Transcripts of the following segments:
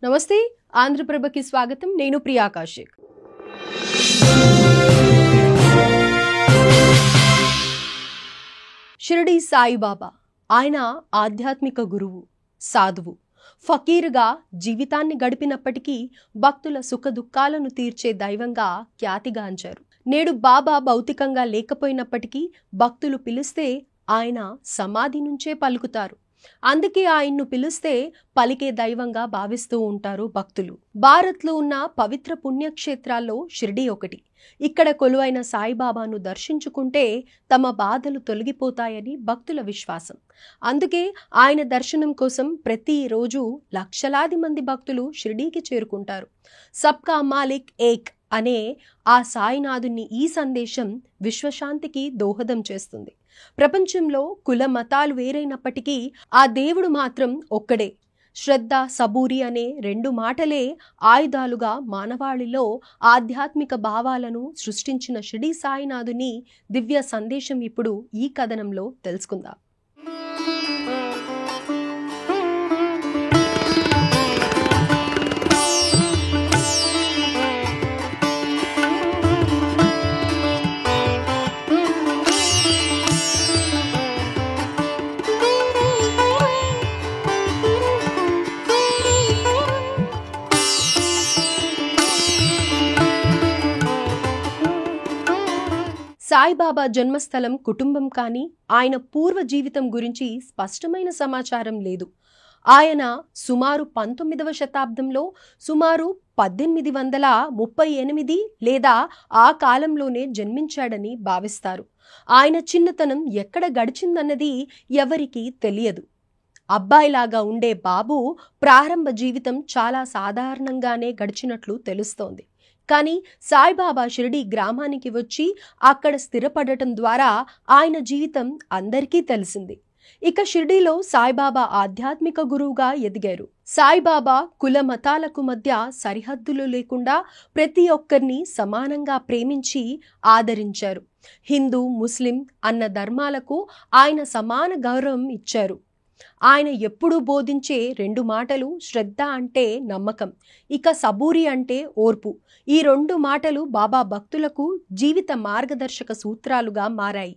నమస్తే ఆంధ్రప్రభకి స్వాగతం. నేను ప్రియా కౌశిక్. షిరిడి సాయిబాబా ఆయన ఆధ్యాత్మిక గురువు, సాధువు, ఫకీరుగా జీవితాన్ని గడిపినప్పటికీ భక్తుల సుఖదుఖాలను తీర్చే దైవంగా ఖ్యాతిగాంచారు. నేడు బాబా భౌతికంగా లేకపోయినప్పటికీ భక్తులు పిలిస్తే ఆయన సమాధి నుంచే పలుకుతారు. అందుకే ఆయన్ను పిలిస్తే పలికే దైవంగా భావిస్తూ ఉంటారు భక్తులు. భారత్లో ఉన్న పవిత్ర పుణ్యక్షేత్రాల్లో షిరిడి ఒకటి. ఇక్కడ కొలువైన సాయిబాబాను దర్శించుకుంటే తమ బాధలు తొలగిపోతాయని భక్తుల విశ్వాసం. అందుకే ఆయన దర్శనం కోసం ప్రతిరోజు లక్షలాది మంది భక్తులు షిరిడీకి చేరుకుంటారు. సబ్కా మాలిక్ ఏక్ అనే ఆ సాయినాథుని ఈ సందేశం విశ్వశాంతికి దోహదం చేస్తుంది. ప్రపంచంలో కుల మతాలు వేరైనప్పటికీ ఆ దేవుడు మాత్రం ఒక్కడే. శ్రద్ధ, సబూరి అనే రెండు మాటలే ఆయుధాలుగా మానవాళిలో ఆధ్యాత్మిక భావాలను సృష్టించిన షిరిడి సాయినాథుని దివ్య సందేశం ఇప్పుడు ఈ కథనంలో తెలుసుకుందాం. సాయిబాబా జన్మస్థలం కుటుంబం కానీ ఆయన పూర్వ జీవితం గురించి స్పష్టమైన సమాచారం లేదు. ఆయన సుమారు 19వ శతాబ్దంలో సుమారు 1838 లేదా ఆ కాలంలోనే జన్మించాడని భావిస్తారు. ఆయన చిన్నతనం ఎక్కడ గడిచిందన్నది ఎవరికీ తెలియదు. అబ్బాయిలాగా ఉండే బాబు ప్రారంభ జీవితం చాలా సాధారణంగానే గడిచినట్లు తెలుస్తోంది. కానీ సాయిబాబా షిరిడి గ్రామానికి వచ్చి అక్కడ స్థిరపడటం ద్వారా ఆయన జీవితం అందరికీ తెలిసింది. ఇక షిరిడీలో సాయిబాబా ఆధ్యాత్మిక గురువుగా ఎదిగారు. సాయిబాబా కుల మతాలకు మధ్య సరిహద్దులు లేకుండా ప్రతి ఒక్కరిని సమానంగా ప్రేమించి ఆదరించారు. హిందూ, ముస్లిం అన్న ధర్మాలకు ఆయన సమాన గౌరవం ఇచ్చారు. ఆయన ఎప్పుడూ బోధించే రెండు మాటలు శ్రద్ధ అంటే నమ్మకం, ఇక సబూరి అంటే ఓర్పు. ఈ రెండు మాటలు బాబా భక్తులకు జీవిత మార్గదర్శక సూత్రాలుగా మారాయి.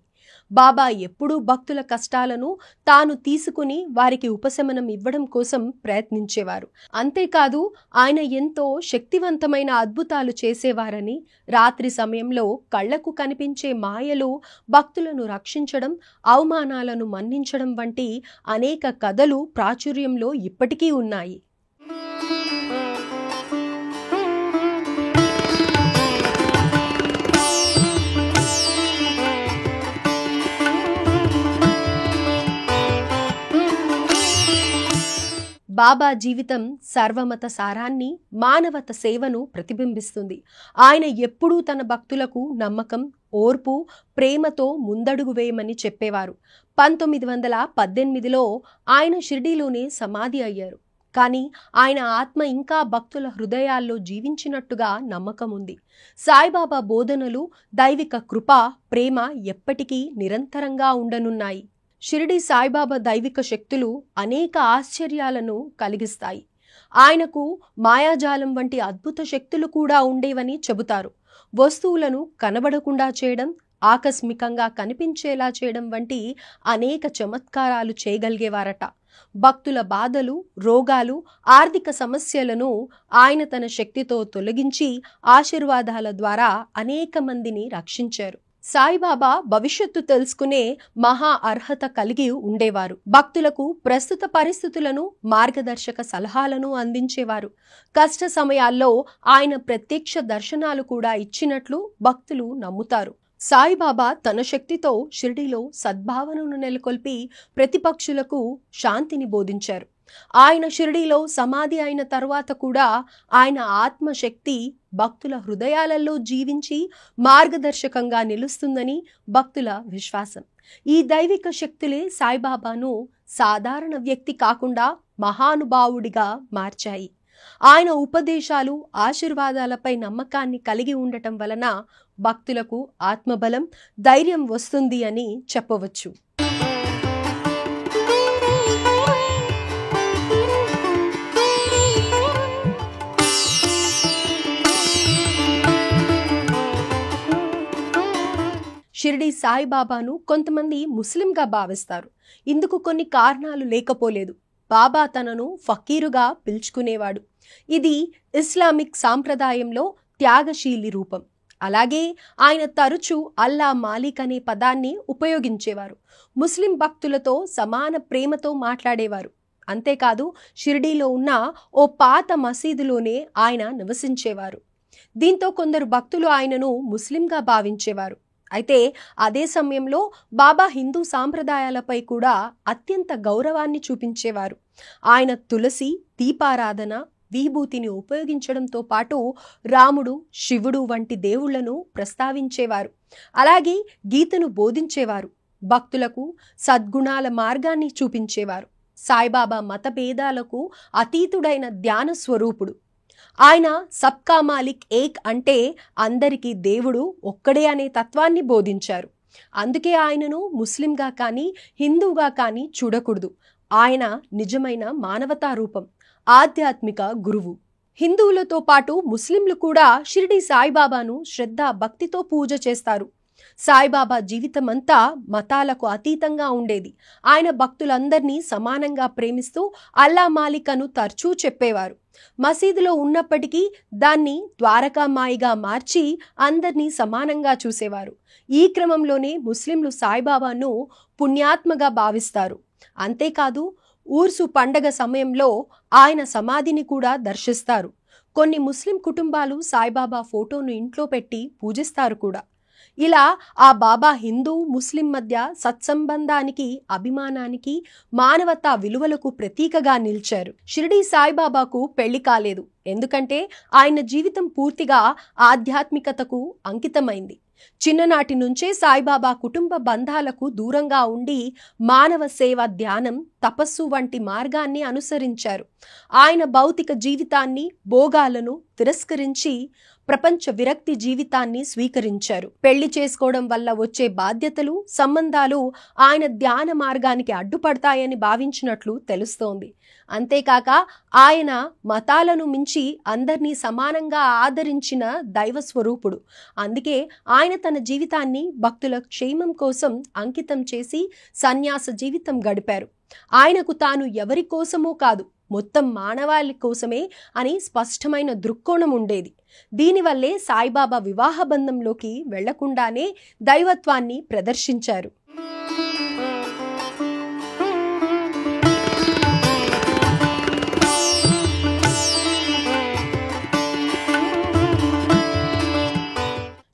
బాబా ఎప్పుడూ భక్తుల కష్టాలను తాను తీసుకుని వారికి ఉపశమనం ఇవ్వడం కోసం ప్రయత్నించేవారు. అంతేకాదు ఆయన ఎంతో శక్తివంతమైన అద్భుతాలు చేసేవారని, రాత్రి సమయంలో కళ్లకు కనిపించే మాయలు భక్తులను రక్షించడం, అవమానాలను మన్నించడం వంటి అనేక కథలు ప్రాచుర్యంలో ఇప్పటికీ ఉన్నాయి. బాబా జీవితం సర్వమత సారాన్ని, మానవత సేవను ప్రతిబింబిస్తుంది. ఆయన ఎప్పుడూ తన భక్తులకు నమ్మకం, ఓర్పు, ప్రేమతో ముందడుగు వేయమని చెప్పేవారు. 1918లో ఆయన షిరిడీలోనే సమాధి అయ్యారు. కానీ ఆయన ఆత్మ ఇంకా భక్తుల హృదయాల్లో జీవించినట్టుగా నమ్మకం ఉంది. సాయిబాబా బోధనలు, దైవిక కృప, ప్రేమ ఎప్పటికీ నిరంతరంగా ఉండనున్నాయి. షిరిడి సాయిబాబా దైవిక శక్తులు అనేక ఆశ్చర్యాలను కలిగిస్తాయి. ఆయనకు మాయాజాలం వంటి అద్భుత శక్తులు కూడా ఉండేవని చెబుతారు. వస్తువులను కనబడకుండా చేయడం, ఆకస్మికంగా కనిపించేలా చేయడం వంటి అనేక చమత్కారాలు చేయగలిగేవారట. భక్తుల బాధలు, రోగాలు, ఆర్థిక సమస్యలను ఆయన తన శక్తితో తొలగించి ఆశీర్వాదాల ద్వారా అనేక మందిని రక్షించారు. సాయిబాబా భవిష్యత్తు తెలుసుకునే మహా అర్హత కలిగి ఉండేవారు. భక్తులకు ప్రస్తుత పరిస్థితులను, మార్గదర్శక సలహాలను అందించేవారు. కష్ట సమయాల్లో ఆయన ప్రత్యక్ష దర్శనాలు కూడా ఇచ్చినట్లు భక్తులు నమ్ముతారు. సాయిబాబా తన శక్తితో షిరిడీలో సద్భావనను నెలకొల్పి ప్రతిపక్షులకు శాంతిని బోధించారు. ఆయన షిరిడీలో సమాధి అయిన తరువాత కూడా ఆయన ఆత్మశక్తి భక్తుల హృదయాలలో జీవించి మార్గదర్శకంగా నిలుస్తుందని భక్తుల విశ్వాసం. ఈ దైవిక శక్తులే సాయిబాబాను సాధారణ వ్యక్తి కాకుండా మహానుభావుడిగా మార్చాయి. ఆయన ఉపదేశాలు, ఆశీర్వాదాలపై నమ్మకాన్ని కలిగి ఉండటం వలన భక్తులకు ఆత్మబలం, ధైర్యం వస్తుంది అని చెప్పవచ్చు. షిరిడి సాయిబాబాను కొంతమంది ముస్లింగా భావిస్తారు. ఇందుకు కొన్ని కారణాలు లేకపోలేదు. బాబా తనను ఫకీరుగా పిలుచుకునేవాడు. ఇది ఇస్లామిక్ సాంప్రదాయంలో త్యాగశీలి రూపం. అలాగే ఆయన తరచూ అల్లా మాలిక్ అనే పదాన్ని ఉపయోగించేవారు. ముస్లిం భక్తులతో సమాన ప్రేమతో మాట్లాడేవారు. అంతేకాదు, షిరిడీలో ఉన్న ఓ పాత మసీదులోనే ఆయన నివసించేవారు. దీంతో కొందరు భక్తులు ఆయనను ముస్లింగా భావించేవారు. అయితే అదే సమయంలో బాబా హిందూ సాంప్రదాయాలపై కూడా అత్యంత గౌరవాన్ని చూపించేవారు. ఆయన తులసి, దీపారాధన, విభూతిని ఉపయోగించడంతో పాటు రాముడు, శివుడు వంటి దేవుళ్లను ప్రస్తావించేవారు. అలాగే గీతను బోధించేవారు. భక్తులకు సద్గుణాల మార్గాన్ని చూపించేవారు. సాయిబాబా మత భేదాలకు అతీతుడైన ధ్యాన స్వరూపుడు. ఆయన సబ్కా మాలిక్ ఏక్ అంటే అందరికీ దేవుడు ఒక్కడే అనే తత్వాన్ని బోధించారు. అందుకే ఆయనను ముస్లింగా కానీ హిందూగా కానీ చూడకూడదు. ఆయన నిజమైన మానవతా రూపం, ఆధ్యాత్మిక గురువు. హిందువులతో పాటు ముస్లింలు కూడా షిరిడి సాయిబాబాను శ్రద్ధ భక్తితో పూజ చేస్తారు. సాయిబాబా జీవితమంతా మతాలకు అతీతంగా ఉండేది. ఆయన భక్తులందరినీ సమానంగా ప్రేమిస్తూ అల్లా మాలిక్ అను తరచూ చెప్పేవారు. మసీదులో ఉన్నప్పటికీ దాన్ని ద్వారకామాయిగా మార్చి అందరినీ సమానంగా చూసేవారు. ఈ క్రమంలోనే ముస్లింలు సాయిబాబాను పుణ్యాత్మగా భావిస్తారు. అంతేకాదు, ఊర్సు పండగ సమయంలో ఆయన సమాధిని కూడా దర్శిస్తారు. కొన్ని ముస్లిం కుటుంబాలు సాయిబాబా ఫోటోను ఇంట్లో పెట్టి పూజిస్తారు కూడా. ఇలా ఆ బాబా హిందూ ముస్లిం మధ్య సత్సంబంధానికి, అభిమానానికి, మానవతా విలువలకు ప్రతీకగా నిలిచారు. షిరిడి సాయిబాబాకు పెళ్లి కాలేదు. ఎందుకంటే ఆయన జీవితం పూర్తిగా ఆధ్యాత్మికతకు అంకితమైంది. చిన్ననాటి నుంచే సాయిబాబా కుటుంబ బంధాలకు దూరంగా ఉండి మానవ సేవ, ధ్యానం, తపస్సు వంటి మార్గాన్ని అనుసరించారు. ఆయన భౌతిక జీవితాన్ని, భోగాలను తిరస్కరించి ప్రపంచ విరక్తి జీవితాన్ని స్వీకరించారు. పెళ్లి చేసుకోవడం వల్ల వచ్చే బాధ్యతలు, సంబంధాలు ఆయన ధ్యాన మార్గానికి అడ్డుపడతాయని భావించినట్లు తెలుస్తోంది. అంతేకాక ఆయన మతాలను మించి అందరినీ సమానంగా ఆదరించిన దైవ స్వరూపుడు. అందుకే ఆయన తన జీవితాన్ని భక్తుల క్షేమం కోసం అంకితం చేసి సన్యాస జీవితం గడిపారు. ఆయనకు తాను ఎవరి కోసమో కాదు, మొత్తం మానవాళి కోసమే అని స్పష్టమైన దృక్కోణం ఉండేది. దీనివల్లే సాయిబాబా వివాహ బంధంలోకి వెళ్లకుండానే దైవత్వాన్ని ప్రదర్శించారు.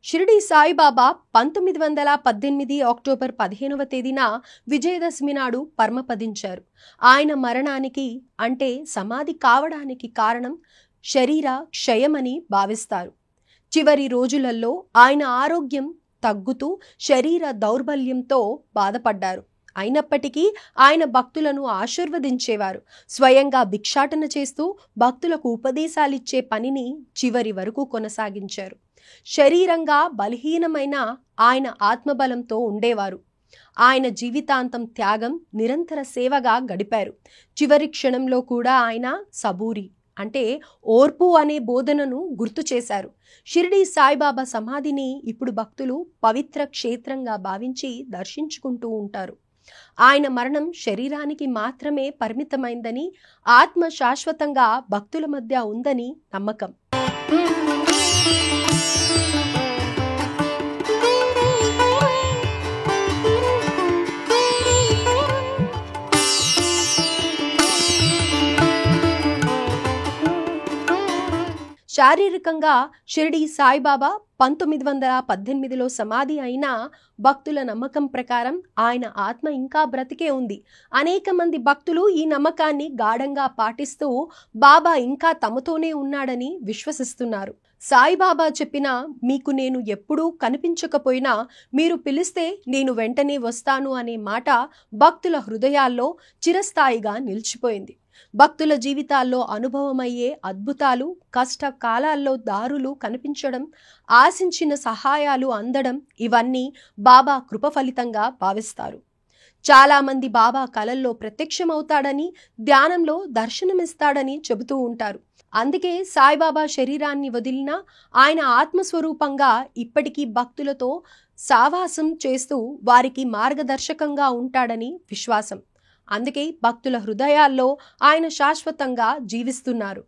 షిరిడి సాయిబాబా 1918 అక్టోబర్ 15వ తేదీన విజయదశమి నాడు పరమపదించారు. ఆయన మరణానికి అంటే సమాధి కావడానికి కారణం శరీర క్షయమని భావిస్తారు. చివరి రోజులలో ఆయన ఆరోగ్యం తగ్గుతూ శరీర దౌర్బల్యంతో బాధపడ్డారు. అయినప్పటికీ ఆయన భక్తులను ఆశీర్వదించేవారు. స్వయంగా భిక్షాటన చేస్తూ భక్తులకు ఉపదేశాలిచ్చే పనిని చివరి వరకు కొనసాగించారు. శరీరంగా బలహీనమైన ఆయన ఆత్మబలంతో ఉండేవారు. ఆయన జీవితాంతం త్యాగం, నిరంతర సేవగా గడిపారు. చివరి క్షణంలో కూడా ఆయన సబూరి అంటే ఓర్పు అనే బోధనను గుర్తు చేశారు. షిరిడి సాయిబాబా సమాధిని ఇప్పుడు భక్తులు పవిత్ర క్షేత్రంగా భావించి దర్శించుకుంటూ ఉంటారు. ఆయన మరణం శరీరానికి మాత్రమే పరిమితమైందని, ఆత్మ శాశ్వతంగా భక్తుల మధ్య ఉందని నమ్మకం. శారీరకంగా షిరిడి సాయిబాబా 1918లో సమాధి అయినా భక్తుల నమ్మకం ప్రకారం ఆయన ఆత్మ ఇంకా బ్రతికే ఉంది. అనేక మంది భక్తులు ఈ నమ్మకాన్ని గాఢంగా పాటిస్తూ బాబా ఇంకా తమతోనే ఉన్నాడని విశ్వసిస్తున్నారు. సాయిబాబా చెప్పిన మీకు నేను ఎప్పుడూ కనిపించకపోయినా మీరు పిలిస్తే నేను వెంటనే వస్తాను అనే మాట భక్తుల హృదయాల్లో చిరస్థాయిగా నిలిచిపోయింది. భక్తుల జీవితాల్లో అనుభవమయ్యే అద్భుతాలు, కష్ట కాలాల్లో దారులు కనిపించడం, ఆశించిన సహాయాలు అందడం, ఇవన్నీ బాబా కృప ఫలితంగా భావిస్తారు. చాలా మంది బాబా కలల్లో ప్రత్యక్షమవుతాడని, ధ్యానంలో దర్శనమిస్తాడని చెబుతూ ఉంటారు. అందుకే సాయిబాబా శరీరాన్ని వదిలినా ఆయన ఆత్మస్వరూపంగా ఇప్పటికీ భక్తులతో సావాసం చేస్తూ వారికి మార్గదర్శకంగా ఉంటాడని విశ్వాసం. అందుకే భక్తుల హృదయాల్లో ఆయన శాశ్వతంగా జీవిస్తున్నారు.